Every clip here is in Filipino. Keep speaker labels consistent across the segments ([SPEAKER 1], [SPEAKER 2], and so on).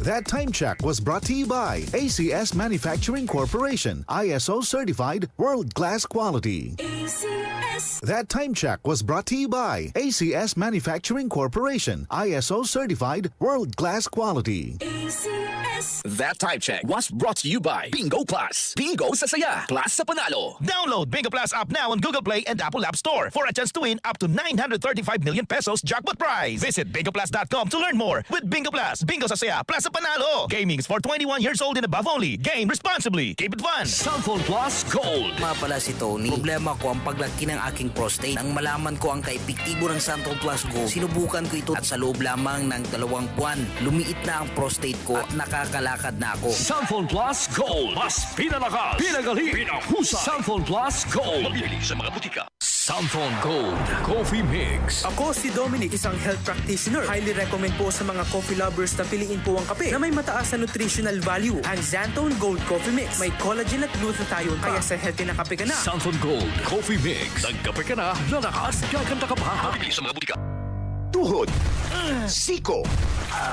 [SPEAKER 1] That time check was brought to you by ACS Manufacturing Corporation, ISO certified world-class quality.
[SPEAKER 2] ACS.
[SPEAKER 1] That time check was brought to you by ACS Manufacturing Corporation, ISO certified world-class quality.
[SPEAKER 2] ACS.
[SPEAKER 3] That time check was brought to you by Bingo Plus. Bingo sa saya, plus sa panalo.
[SPEAKER 4] Download Bingo Plus app now on Google Play and Apple App Store for a chance to win up to 935 million pesos jackpot prize. Visit bingoplus.com to learn more. With Bingo Plus, Bingo sa saya, plus sa panalo. Gaming is for 21 years old and above only. Game responsibly. Keep it fun.
[SPEAKER 3] Samphon Plus Gold.
[SPEAKER 5] Nga pala si Tony, problema ko ang paglaki ng aking prostate. Nang malaman ko ang kaepektibo ng Samphon Plus Gold, sinubukan ko ito at sa loob lamang ng 2 buwan, lumiit na ang prostate ko at nakakalakad na ako.
[SPEAKER 3] Samphon Plus Gold. Mas pinalakas, pinagaling, pinahusay. Samphon Plus Gold. Mabili sa mga butika. Samphon Gold Coffee Mix.
[SPEAKER 6] Ako si Dominic, isang health practitioner. Highly recommend po sa mga coffee lovers na piliin po ang kape na may mataas na nutritional value. Ang Xantone Gold Coffee Mix. May collagen at glutathione kaya sa healthy na kape ka na.
[SPEAKER 3] Samphon Gold Coffee Mix. Nagkape ka na, lalakas, gaganda ka pa. Mabili sa mga butika.
[SPEAKER 7] Tuhod, siko,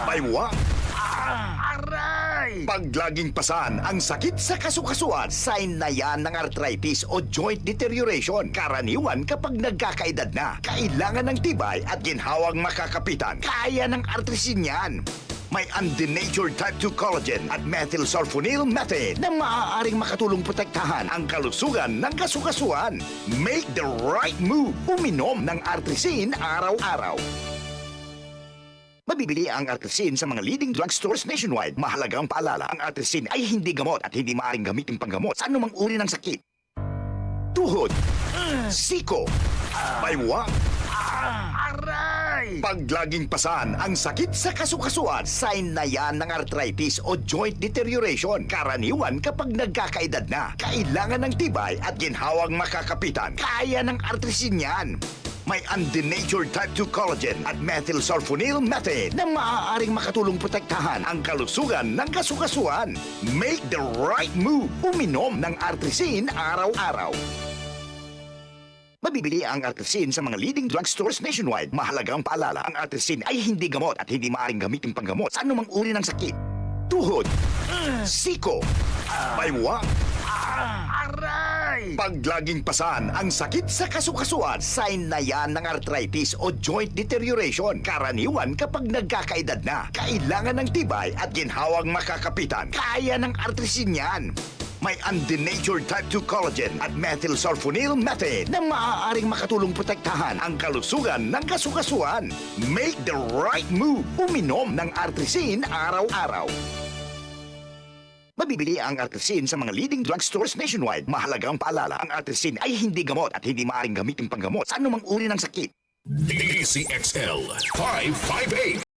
[SPEAKER 7] baywang, aray! Pag laging pasan ang sakit sa kasukasuan, sign na yan ng arthritis o joint deterioration. Karaniwan kapag nagkakaedad na, kailangan ng tibay at ginhawang makakapitan. Kaya ng artrisin yan. May undenatured type 2 collagen at methylsulfonyl methane na maaaring makatulong protektahan ang kalusugan ng kasukasuan. Make the right move. Uminom ng artrisin araw-araw. Mabibili ang artrisin sa mga leading drugstores nationwide. Mahalagang paalala, ang artrisin ay hindi gamot at hindi maaaring gamitin panggamot sa anumang uri ng sakit. Tuhod, siko, baywang, aray! Pag laging pasan ang sakit sa kasukasuan, sign na yan ng arthritis o joint deterioration. Karaniwan kapag nagkakaedad na, kailangan ng tibay at ginhawang makakapitan. Kaya ng artrisin yan. May undenatured type 2 collagen at methylsulfonyl methane na maaaring makatulong protektahan ang kalusugan ng kasukasuan. Make the right move. Uminom ng artrisin araw-araw. Mabibili ang artrisin sa mga leading drugstores nationwide. Mahalagang paalala, ang artrisin ay hindi gamot at hindi maaaring gamitin panggamot sa anumang uri ng sakit. Tuhod, siko, baywang, aray! Pag laging pasan ang sakit sa kasukasuan, sign na yan ng arthritis o joint deterioration. Karaniwan kapag nagkakaedad na, kailangan ng tibay at ginhawang makakapitan. Kaya ng artrisin yan. May undenatured type 2 collagen at methylsulfonyl methane na maaaring makatulong protektahan ang kalusugan ng kasukasuan. Make the right move. Uminom ng artrisin araw-araw. Mabibili ang artrisin sa mga leading drugstores nationwide. Mahalagang paalala, ang artrisin ay hindi gamot at hindi maaaring gamitin panggamot sa anumang uri ng sakit.
[SPEAKER 8] DCXL 558